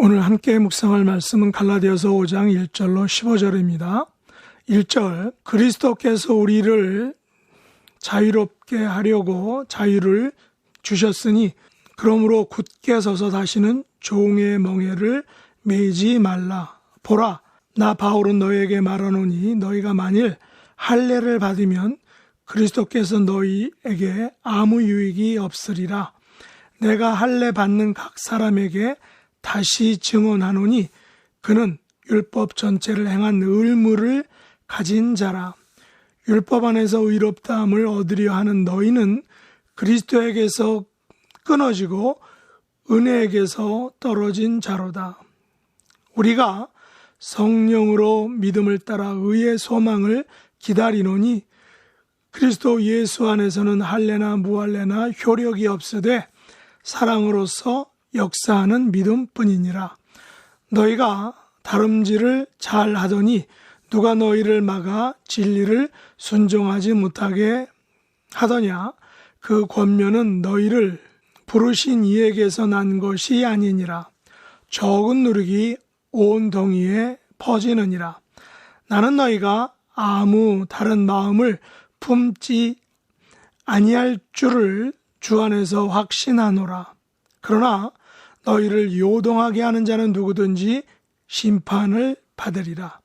오늘 함께 묵상할 말씀은 갈라디아서 5장 1절로 15절입니다. 1절, 그리스도께서 우리를 자유롭게 하려고 자유를 주셨으니 그러므로 굳게 서서 다시는 종의 멍에를 매이지 말라. 보라, 나 바울은 너희에게 말하노니 너희가 만일 할례를 받으면 그리스도께서 너희에게 아무 유익이 없으리라. 내가 할례 받는 각 사람에게 다시 증언하노니 그는 율법 전체를 행한 의무를 가진 자라. 율법 안에서 의롭다함을 얻으려 하는 너희는 그리스도에게서 끊어지고 은혜에게서 떨어진 자로다. 우리가 성령으로 믿음을 따라 의의 소망을 기다리노니 그리스도 예수 안에서는 할례나 무할례나 효력이 없으되 사랑으로서 역사하는 믿음뿐이니라. 너희가 다름질을 잘 하더니 누가 너희를 막아 진리를 순종하지 못하게 하더냐? 그 권면은 너희를 부르신 이에게서 난 것이 아니니라. 적은 누룩이 온 동이에 퍼지느니라. 나는 너희가 아무 다른 마음을 품지 아니할 줄을 주 안에서 확신하노라. 그러나 너희를 요동하게 하는 자는 누구든지 심판을 받으리라.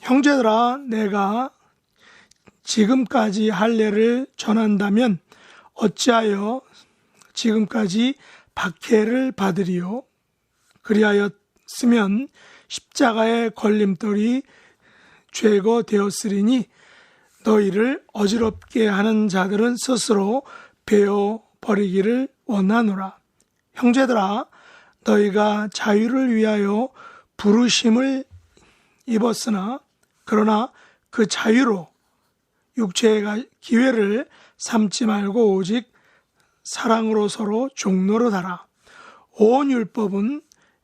형제들아, 내가 지금까지 할례를 전한다면 어찌하여 지금까지 박해를 받으리요? 그리하였으면 십자가의 걸림돌이 죄거되었으리니 너희를 어지럽게 하는 자들은 스스로 베어버리기를 원하노라. 형제들아, 너희가 자유를 위하여 부르심을 입었으나 그러나 그 자유로 육체의 기회를 삼지 말고 오직 사랑으로 서로 종노릇하라. 온 율법은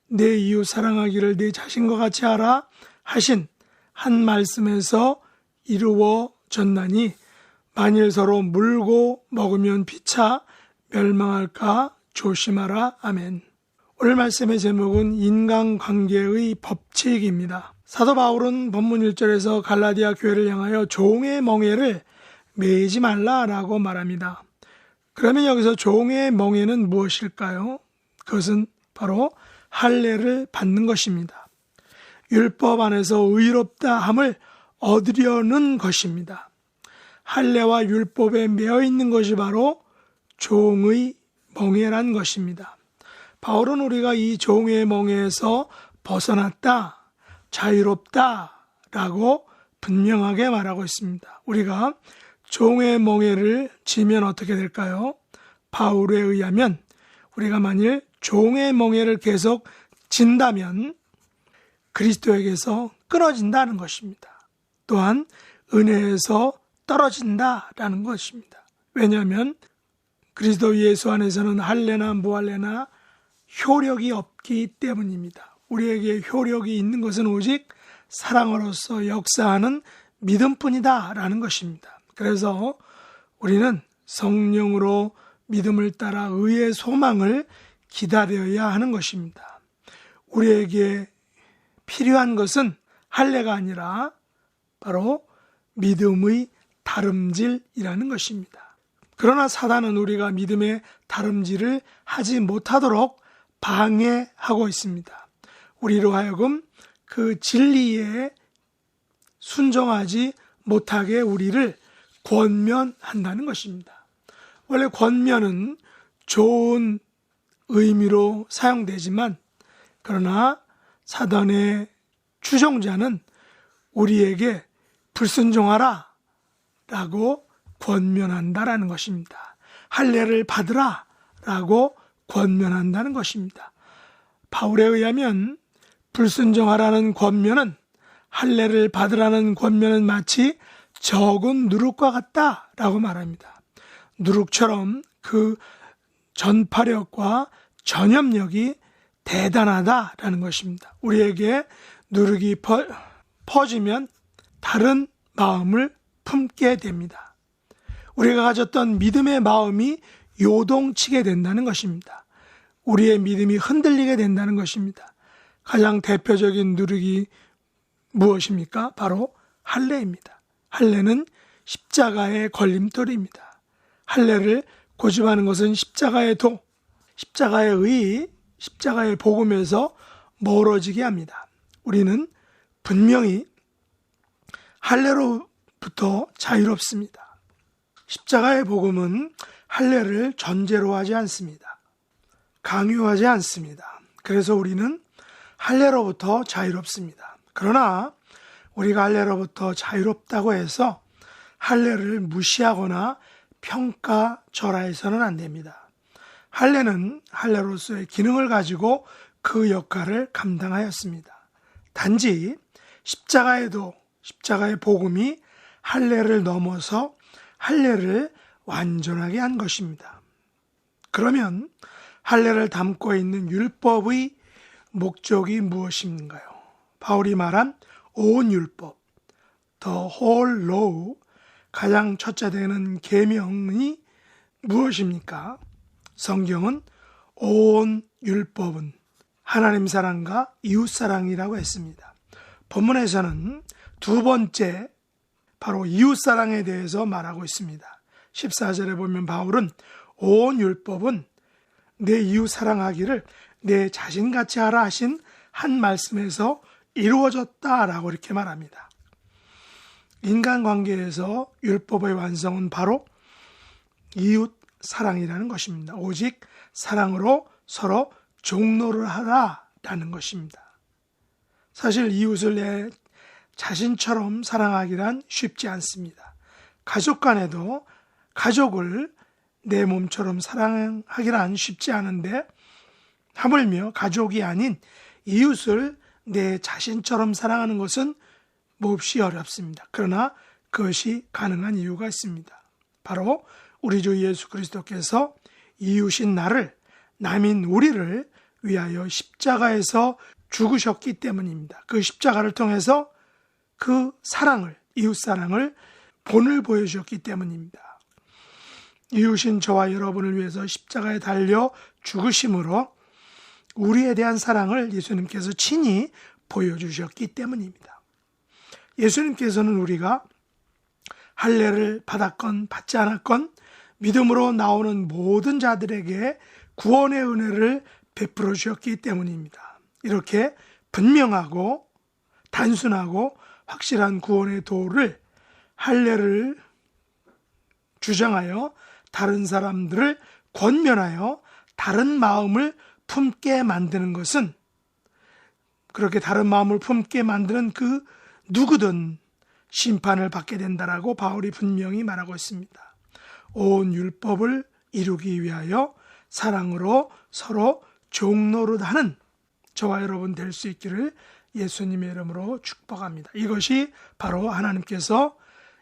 내 이웃 사랑하기를 내 자신과 같이 하라 하신 한 말씀에서 이루어졌나니 만일 서로 물고 먹으면 피차 멸망할까 조심하라. 아멘. 오늘 말씀의 제목은 인간관계의 법칙입니다. 사도 바울은 본문 1절에서 갈라디아 교회를 향하여 종의 멍에를 매이지 말라라고 말합니다. 그러면 여기서 종의 멍에는 무엇일까요? 그것은 바로 할례를 받는 것입니다. 율법 안에서 의롭다 함을 얻으려는 것입니다. 할례와 율법에 매여 있는 것이 바로 종의 멍에란 것입니다. 바울은 우리가 이 종의 멍에에서 벗어났다, 자유롭다라고 분명하게 말하고 있습니다. 우리가 종의 멍에를 지면 어떻게 될까요? 바울에 의하면 우리가 만일 종의 멍에를 계속 진다면 그리스도에게서 끊어진다는 것입니다. 또한 은혜에서 떨어진다라는 것입니다. 왜냐하면 그리스도 예수 안에서는 할례나 무할례나 효력이 없기 때문입니다. 우리에게 효력이 있는 것은 오직 사랑으로서 역사하는 믿음뿐이다 라는 것입니다. 그래서 우리는 성령으로 믿음을 따라 의의 소망을 기다려야 하는 것입니다. 우리에게 필요한 것은 할례가 아니라 바로 믿음의 다름질이라는 것입니다. 그러나 사단은 우리가 믿음의 다름질을 하지 못하도록 방해하고 있습니다. 우리로 하여금 그 진리에 순종하지 못하게 우리를 권면한다는 것입니다. 원래 권면은 좋은 의미로 사용되지만 그러나 사단의 추종자는 우리에게 불순종하라 라고 권면한다라는 것입니다. 할례를 받으라 라고 권면한다는 것입니다. 바울에 의하면 불순종하라는 권면은 할례를 받으라는 권면은 마치 적은 누룩과 같다라고 말합니다. 누룩처럼 그 전파력과 전염력이 대단하다라는 것입니다. 우리에게 누룩이 퍼지면 다른 마음을 품게 됩니다. 우리가 가졌던 믿음의 마음이 요동치게 된다는 것입니다. 우리의 믿음이 흔들리게 된다는 것입니다. 가장 대표적인 누룩이 무엇입니까? 바로 할례입니다. 할례는 십자가의 걸림돌입니다. 할례를 고집하는 것은 십자가의 도, 십자가의 의, 십자가의 복음에서 멀어지게 합니다. 우리는 분명히 할례로부터 자유롭습니다. 십자가의 복음은 할례를 전제로 하지 않습니다. 강요하지 않습니다. 그래서 우리는 할례로부터 자유롭습니다. 그러나 우리가 할례로부터 자유롭다고 해서 할례를 무시하거나 평가절하해서는 안 됩니다. 할례는 할례로서의 기능을 가지고 그 역할을 감당하였습니다. 단지 십자가에도 십자가의 복음이 할례를 넘어서 할례를 완전하게 한 것입니다. 그러면 할례를 담고 있는 율법의 목적이 무엇인가요? 바울이 말한 온 율법, the whole law, 가장 첫째 되는 계명이 무엇입니까? 성경은 온 율법은 하나님 사랑과 이웃 사랑이라고 했습니다. 본문에서는 두 번째 바로 이웃 사랑에 대해서 말하고 있습니다. 14절에 보면 바울은 온 율법은 내 이웃 사랑하기를 내 자신같이 하라 하신 한 말씀에서 이루어졌다라고 이렇게 말합니다. 인간관계에서 율법의 완성은 바로 이웃 사랑이라는 것입니다. 오직 사랑으로 서로 종노를 하라라는 것입니다. 사실 이웃을 내 자신처럼 사랑하기란 쉽지 않습니다. 가족 간에도 가족을 내 몸처럼 사랑하기란 쉽지 않은데 하물며 가족이 아닌 이웃을 내 자신처럼 사랑하는 것은 몹시 어렵습니다. 그러나 그것이 가능한 이유가 있습니다. 바로 우리 주 예수 그리스도께서 이웃인 나를, 남인 우리를 위하여 십자가에서 죽으셨기 때문입니다. 그 십자가를 통해서 그 사랑을, 이웃 사랑을 본을 보여주셨기 때문입니다. 이웃인 저와 여러분을 위해서 십자가에 달려 죽으심으로 우리에 대한 사랑을 예수님께서 친히 보여주셨기 때문입니다. 예수님께서는 우리가 할례를 받았건 받지 않았건 믿음으로 나오는 모든 자들에게 구원의 은혜를 베풀어 주셨기 때문입니다. 이렇게 분명하고 단순하고 확실한 구원의 도를 할례를 주장하여 다른 사람들을 권면하여 다른 마음을 품게 만드는 것은, 그렇게 다른 마음을 품게 만드는 그 누구든 심판을 받게 된다라고 바울이 분명히 말하고 있습니다. 온 율법을 이루기 위하여 사랑으로 서로 종노릇하는 저와 여러분 될 수 있기를 예수님의 이름으로 축복합니다. 이것이 바로 하나님께서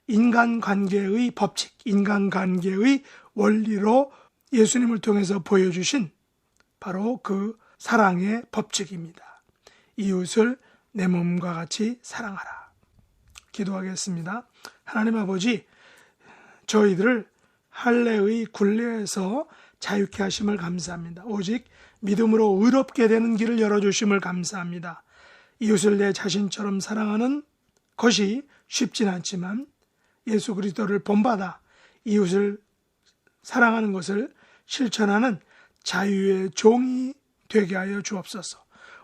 인간관계의 법칙, 인간관계의 원리로 예수님을 통해서 보여주신 바로 그 사랑의 법칙입니다. 이웃을 내 몸과 같이 사랑하라. 기도하겠습니다. 하나님 아버지, 저희들을 할례의 굴레에서 자유케 하심을 감사합니다. 오직 믿음으로 의롭게 되는 길을 열어주심을 감사합니다. 이웃을 내 자신처럼 사랑하는 것이 쉽진 않지만 예수 그리스도를 본받아 이웃을 사랑하는 것을 실천하는 자유의 종이 되게 하여 주옵소서.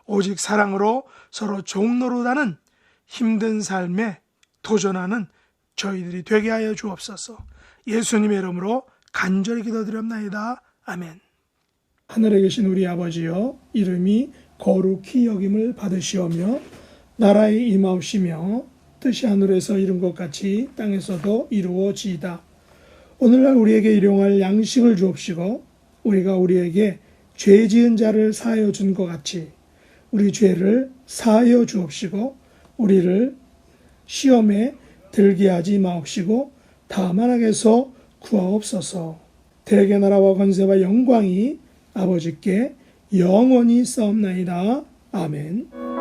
오직 사랑으로 서로 종노릇하는 힘든 삶에 도전하는 저희들이 되게 하여 주옵소서. 예수님의 이름으로 간절히 기도드립나이다. 아멘. 하늘에 계신 우리 아버지여, 이름이 거룩히 여김을 받으시오며 나라에 임하옵시며 뜻이 하늘에서 이룬 것 같이 땅에서도 이루어지이다. 오늘날 우리에게 일용할 양식을 주옵시고 우리가 우리에게 죄 지은 자를 사하여 준 것 같이 우리 죄를 사하여 주옵시고 우리를 시험에 들게 하지 마옵시고 다만 악에서 구하옵소서. 대개 나라와 권세와 영광이 아버지께 영원히 싸움나이다. 아멘.